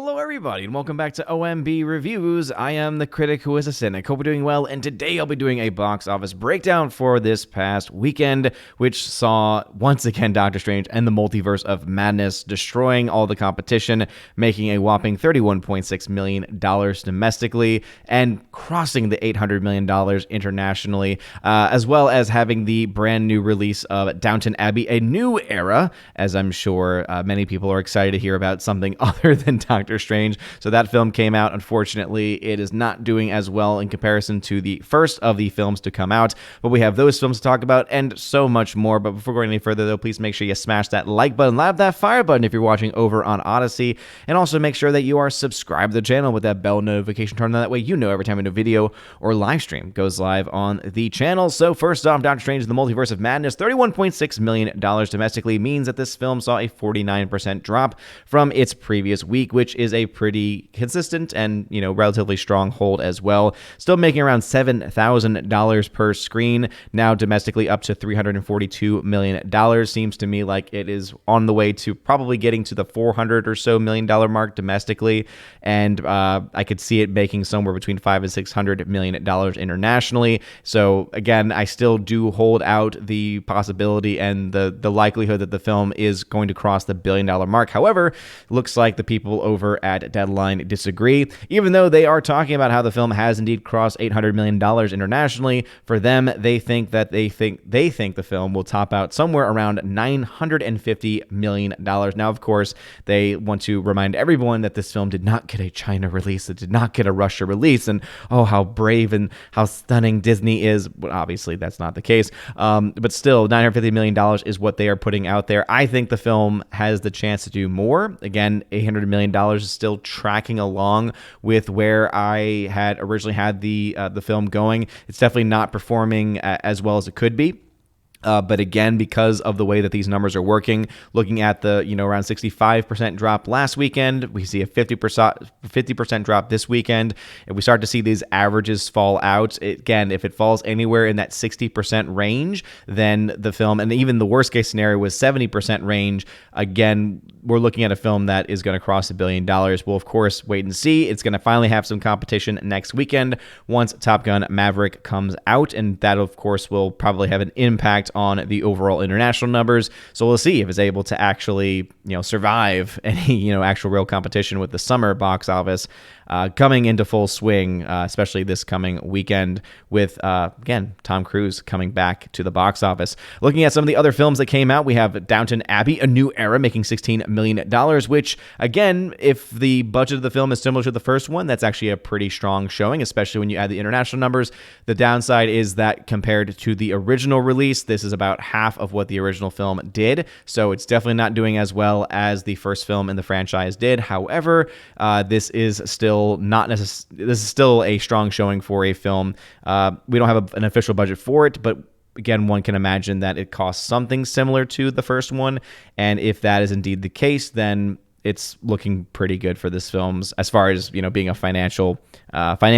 Hello, everybody, and welcome back to OMB Reviews. I am the critic who is a cynic. Hope you're doing well, and today I'll be doing a box office breakdown for this past weekend, which saw, once again, Doctor Strange and the Multiverse of Madness destroying all the competition, making a whopping $31.6 million domestically, and crossing the $800 million internationally, as well as having the brand new release of Downton Abbey, A New Era, as I'm sure many people are excited to hear about something other than Doctor Strange. So that film came out. Unfortunately, it is not doing as well in comparison to the first of the films to come out, but we have those films to talk about and so much more. But before going any further, though, please make sure you smash that like button, loud that fire button if you're watching over on Odyssey, and also make sure that you are subscribed to the channel with that bell notification turned on. That way you know every time a new video or live stream goes live on the channel. So first off, Doctor Strange and the Multiverse of Madness, $31.6 million domestically means that this film saw a 49% drop from its previous week, which is a pretty consistent and, relatively strong hold as well. Still making around $7,000 per screen, now domestically up to $342 million. Seems to me like it is on the way to probably getting to the $400 or so million mark domestically, and I could see it making somewhere between $500 and $600 million internationally. So again, I still do hold out the possibility and the likelihood that the film is going to cross the $1 billion mark. However, looks like the people over at Deadline disagree, even though they are talking about how the film has indeed crossed $800 million internationally. For them, they think the film will top out somewhere around $950 million. Now, of course, they want to remind everyone that this film did not get a China release, it did not get a Russia release, and oh, how brave and how stunning Disney is. But obviously, that's not the case. But still, $950 million is what they are putting out there. I think the film has the chance to do more. Again, $800 million is still tracking along with where I had originally had the film going. It's definitely not performing as well as it could be. But again, because of the way that these numbers are working, looking at the, around 65% drop last weekend, we see a 50% drop this weekend. If we start to see these averages fall out, again, if it falls anywhere in that 60% range, then the film, and even the worst case scenario was 70% range, again, we're looking at a film that is going to cross $1 billion. We'll, of course, wait and see. It's going to finally have some competition next weekend once Top Gun Maverick comes out, and that, of course, will probably have an impact on the overall international numbers. So we'll see if it's able to actually, survive any, actual real competition with the summer box office coming into full swing, especially this coming weekend with, again, Tom Cruise coming back to the box office. Looking at some of the other films that came out, we have Downton Abbey, A New Era, making $16 million, which, again, if the budget of the film is similar to the first one, that's actually a pretty strong showing, especially when you add the international numbers. The downside is that compared to the original release, this is about half of what the original film did, so it's definitely not doing as well as the first film in the franchise did. However, this is still this is still a strong showing for a film. We don't have an official budget for it, but again, one can imagine that it costs something similar to the first one, and if that is indeed the case, then it's looking pretty good for this film's as far as being a financial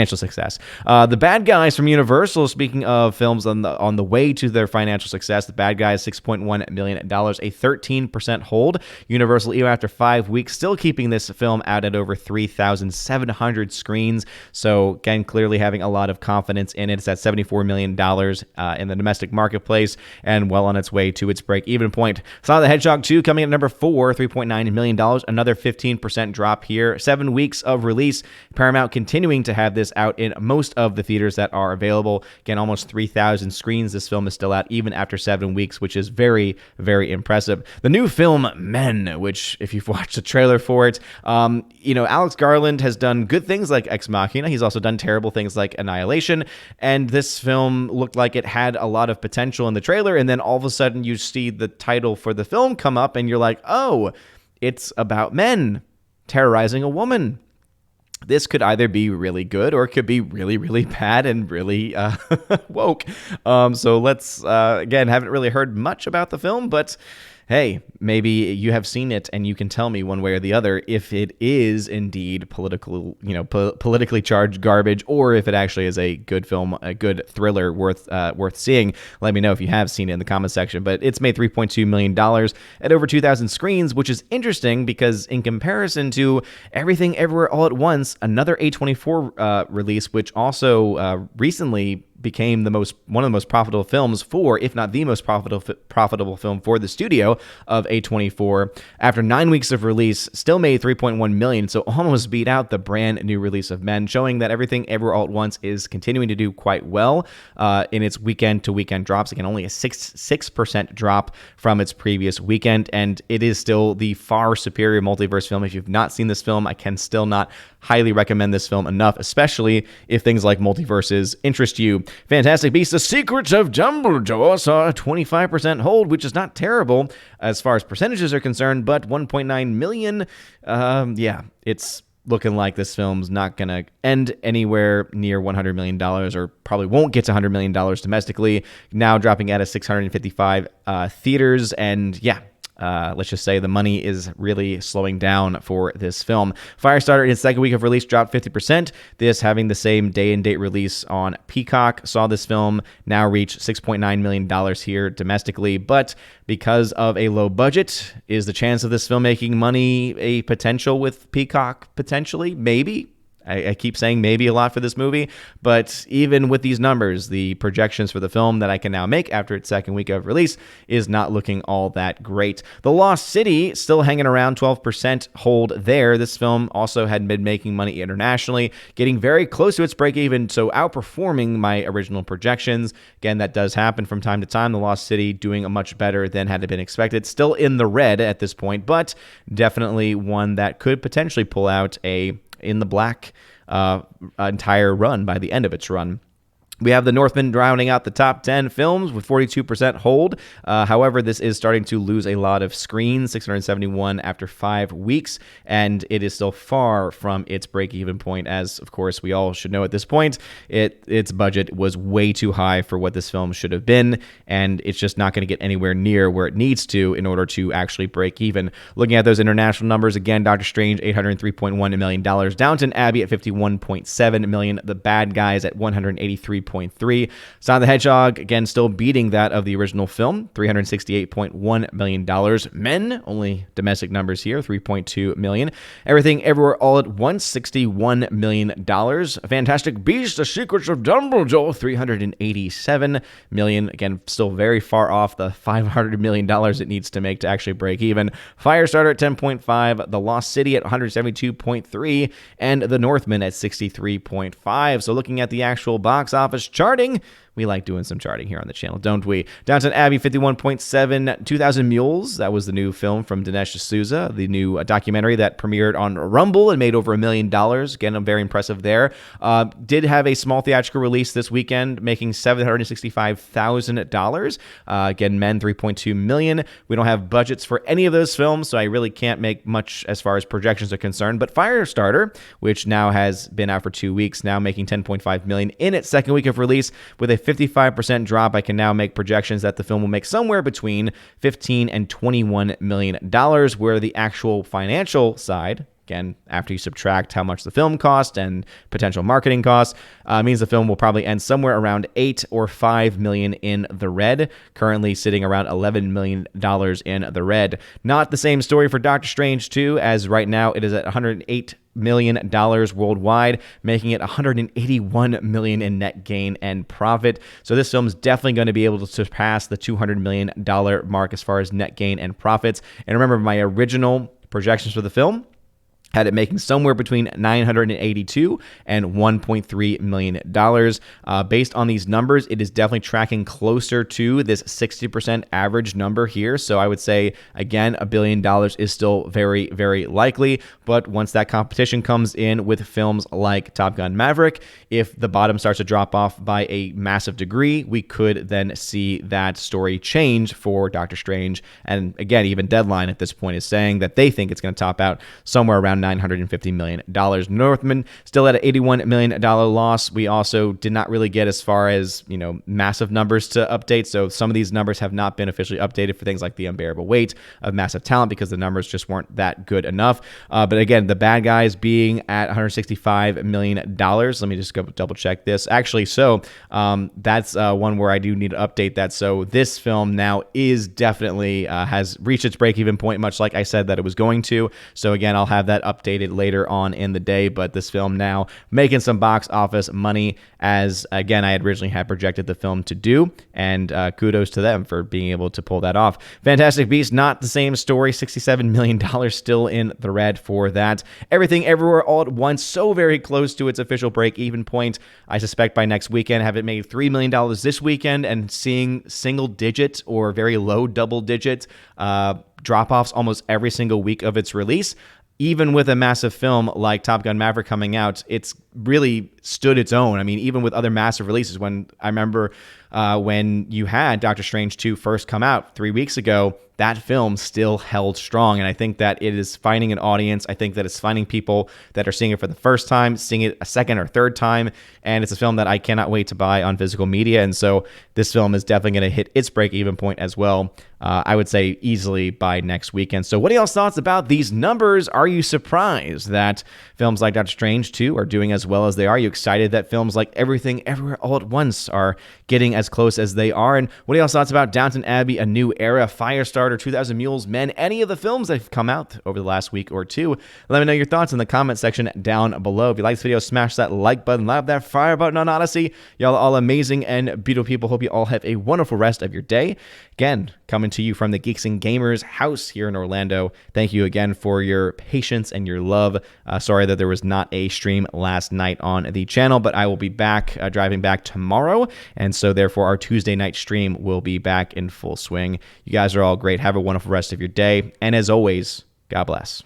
success. The Bad Guys from Universal, speaking of films on the way to their financial success, The Bad Guys, $6.1 million, a 13% hold. Universal, even after 5 weeks, still keeping this film out at over 3,700 screens. So again, clearly having a lot of confidence in it. It's at $74 million in the domestic marketplace and well on its way to its break-even point. Sonic the Hedgehog 2 coming in at number 4, $3.9 million. Another 15% drop here. 7 weeks of release. Paramount continuing to have this out in most of the theaters that are available. Again, almost 3,000 screens this film is still out even after 7 weeks, which is very, very impressive. The new film Men, which if you've watched the trailer for it, Alex Garland has done good things like Ex Machina. He's also done terrible things like Annihilation, and this film looked like it had a lot of potential in the trailer, and then all of a sudden you see the title for the film come up and you're like, oh, it's about men terrorizing a woman. This could either be really good or it could be really, really bad and really woke. So let's, again, haven't really heard much about the film, but hey, maybe you have seen it and you can tell me one way or the other if it is indeed politically charged garbage, or if it actually is a good film, a good thriller worth seeing. Let me know if you have seen it in the comment section. But it's made $3.2 million at over 2,000 screens, which is interesting because in comparison to Everything Everywhere All at Once, another A24 release, which also recently became one of the most profitable films if not the most profitable film for the studio of A24. After 9 weeks of release, still made $3.1 million, so almost beat out the brand new release of Men, showing that Everything Everywhere All at Once is continuing to do quite well in its weekend-to-weekend drops. Again, only a 6% drop from its previous weekend, and it is still the far superior multiverse film. If you've not seen this film, I can still not highly recommend this film enough, especially if things like multiverses interest you. Fantastic Beasts: The Secrets of Dumbledore saw a 25% hold, which is not terrible as far as percentages are concerned, but 1.9 million, it's looking like this film's not going to end anywhere near $100 million, or probably won't get to $100 million domestically, now dropping out of 655 theaters, and let's just say the money is really slowing down for this film. Firestarter, in its second week of release, dropped 50%. This, having the same day-and-date release on Peacock, saw this film now reach $6.9 million here domestically. But because of a low budget, is the chance of this film making money a potential with Peacock? Potentially, maybe. I keep saying maybe a lot for this movie, but even with these numbers, the projections for the film that I can now make after its second week of release is not looking all that great. The Lost City, still hanging around 12% hold there. This film also had been making money internationally, getting very close to its break even, so outperforming my original projections. Again, that does happen from time to time. The Lost City doing much better than had been expected. Still in the red at this point, but definitely one that could potentially pull out a in the black entire run by the end of its run. We have The Northman rounding out the top 10 films with 42% hold. However, this is starting to lose a lot of screens, 671 after 5 weeks, and it is still far from its break-even point, as, of course, we all should know at this point. Its budget was way too high for what this film should have been, and it's just not going to get anywhere near where it needs to in order to actually break even. Looking at those international numbers, again, Doctor Strange, $803.1 million. Downton Abbey at $51.7 million. The Bad Guys at $183.3 Sonic the Hedgehog, again, still beating that of the original film, $368.1 million. Men, only domestic numbers here, $3.2 million. Everything Everywhere All at Once, $61 million. Fantastic Beasts: The Secrets of Dumbledore, $387 million. Again, still very far off the $500 million it needs to make to actually break even. Firestarter at $10.5, The Lost City at $172.3, and The Northman at $63.5. So looking at the actual box office charting, we like doing some charting here on the channel, don't we? Downton Abbey, 51.7. 2,000 Mules, that was the new film from Dinesh D'Souza, the new documentary that premiered on Rumble and made over $1 million. Again, I'm very impressive there. Did have a small theatrical release this weekend, making $765,000. Again, Men, $3.2 million. We don't have budgets for any of those films, so I really can't make much as far as projections are concerned. But Firestarter, which now has been out for 2 weeks, now making $10.5 million in its second week of release, with a 55% drop. I can now make projections that the film will make somewhere between $15 and $21 million, where the actual financial side, again, after you subtract how much the film cost and potential marketing costs, means the film will probably end somewhere around $8 or $5 million in the red, currently sitting around $11 million in the red. Not the same story for Doctor Strange 2, as right now it is at $108 million worldwide, making it $181 million in net gain and profit. So this film is definitely going to be able to surpass the $200 million mark as far as net gain and profits. And remember, my original projections for the film had it making somewhere between $982 and $1.3 million. Based on these numbers, it is definitely tracking closer to this 60% average number here. So I would say, again, $1 billion is still very, very likely. But once that competition comes in with films like Top Gun Maverick, if the bottom starts to drop off by a massive degree, we could then see that story change for Doctor Strange. And again, even Deadline at this point is saying that they think it's going to top out somewhere around around $950 million. Northman still at an $81 million loss. We also did not really get as far as, massive numbers to update. So some of these numbers have not been officially updated for things like the unbearable weight of Massive Talent because the numbers just weren't that good enough. But again, the bad guys being at $165 million. Let me just go double check this. Actually, so that's one where I do need to update that. So this film now is definitely has reached its break-even point, much like I said that it was going to. So again, I'll have that updated later on in the day. But this film now making some box office money, as again I had originally had projected the film to do, and kudos to them for being able to pull that off. Fantastic Beasts, not the same story. $67 million still in the red for that. Everything Everywhere All at Once, so very close to its official break-even point. I suspect by next weekend, have it made $3 million this weekend, and seeing single-digit or very low double-digit drop-offs almost every single week of its release. Even with a massive film like Top Gun Maverick coming out, it's really stood its own. I mean, even with other massive releases, when I remember when you had Doctor Strange 2 first come out 3 weeks ago, that film still held strong. And I think that it is finding an audience. I think that it's finding people that are seeing it for the first time, seeing it a second or third time. And it's a film that I cannot wait to buy on physical media. And so this film is definitely going to hit its break-even point as well. I would say easily by next weekend. So what are y'all's thoughts about these numbers? Are you surprised that films like Doctor Strange 2 are doing as well as they are? Are you excited that films like Everything Everywhere All at Once are getting as close as they are? And what are y'all's thoughts about Downton Abbey, A New Era, Firestarter, 2000 Mules, Men, any of the films that have come out over the last week or two? Let me know your thoughts in the comment section down below. If you like this video, smash that like button, light up that fire button on Odyssey. Y'all are all amazing and beautiful people. Hope you all have a wonderful rest of your day. Again, coming to you from the Geeks and Gamers house here in Orlando. Thank you again for your patience and your love. Sorry that there was not a stream last night on the channel, but I will be back, driving back tomorrow. And so therefore our Tuesday night stream will be back in full swing. You guys are all great. Have a wonderful rest of your day. And as always, God bless.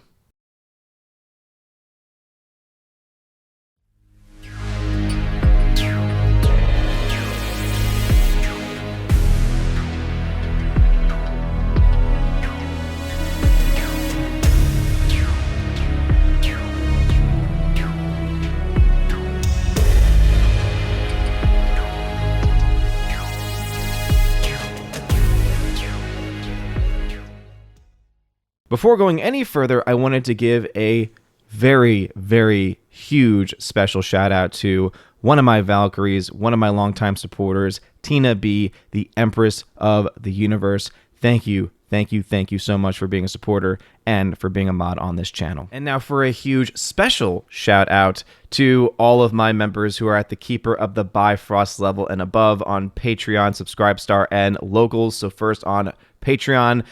Before going any further, I wanted to give a very, very huge special shout out to one of my Valkyries, one of my longtime supporters, Tina B, the Empress of the Universe. Thank you. Thank you, thank you so much for being a supporter and for being a mod on this channel. And now for a huge special shout out to all of my members who are at the Keeper of the Bifrost level and above on Patreon, Subscribestar, and Locals. So first on Patreon,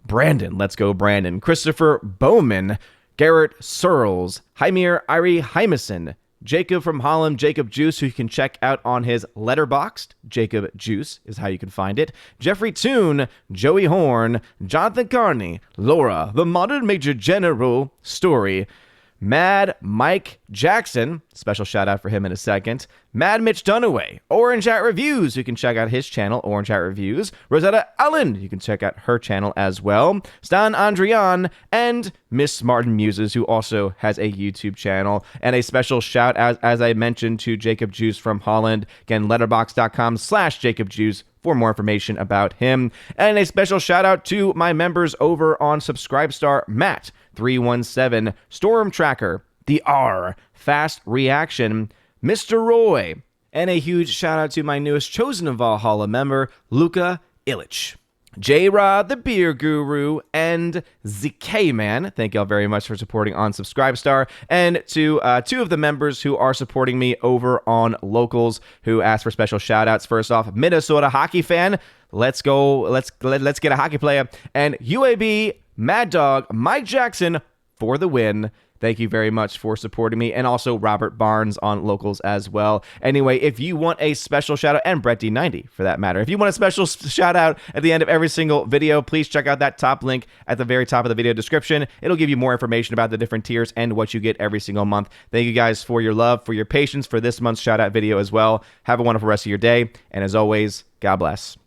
Brandon, let's go Brandon, Christopher Bowman, Garrett Searles, Hymir Irie Hymason, Jacob from Holland, Jacob Juice, who you can check out on his Letterboxd. Jacob Juice is how you can find it. Jeffrey Toon, Joey Horn, Jonathan Carney, Laura, the Modern Major General, Story, Mad Mike Jackson, special shout out for him in a second, Mad Mitch Dunaway, Orange Hat Reviews, you can check out his channel, Orange Hat Reviews, Rosetta Allen, you can check out her channel as well, Stan Andrian, and Miss Martin Muses, who also has a YouTube channel, and a special shout out, as I mentioned, to Jacob Juice from Holland, again, letterboxd.com/Jacob Juice for more information about him, and a special shout out to my members over on Subscribestar, Matt 317, Storm Tracker, The R, Fast Reaction, Mr. Roy, and a huge shout out to my newest Chosen of Valhalla member, Luka Illich. J-Rod, the Beer Guru, and ZK-Man. Thank y'all very much for supporting on Subscribestar. And to two of the members who are supporting me over on Locals, who asked for special shout-outs. First off, Minnesota hockey fan. Let's go. Let's get a hockey player. And UAB, Mad Dog, Mike Jackson for the win. Thank you very much for supporting me, and also Robert Barnes on Locals as well. Anyway, if you want a special shout out, and Brett D90 for that matter, if you want a special shout out at the end of every single video, please check out that top link at the very top of the video description. It'll give you more information about the different tiers and what you get every single month. Thank you guys for your love, for your patience, for this month's shout out video as well. Have a wonderful rest of your day, and as always, God bless.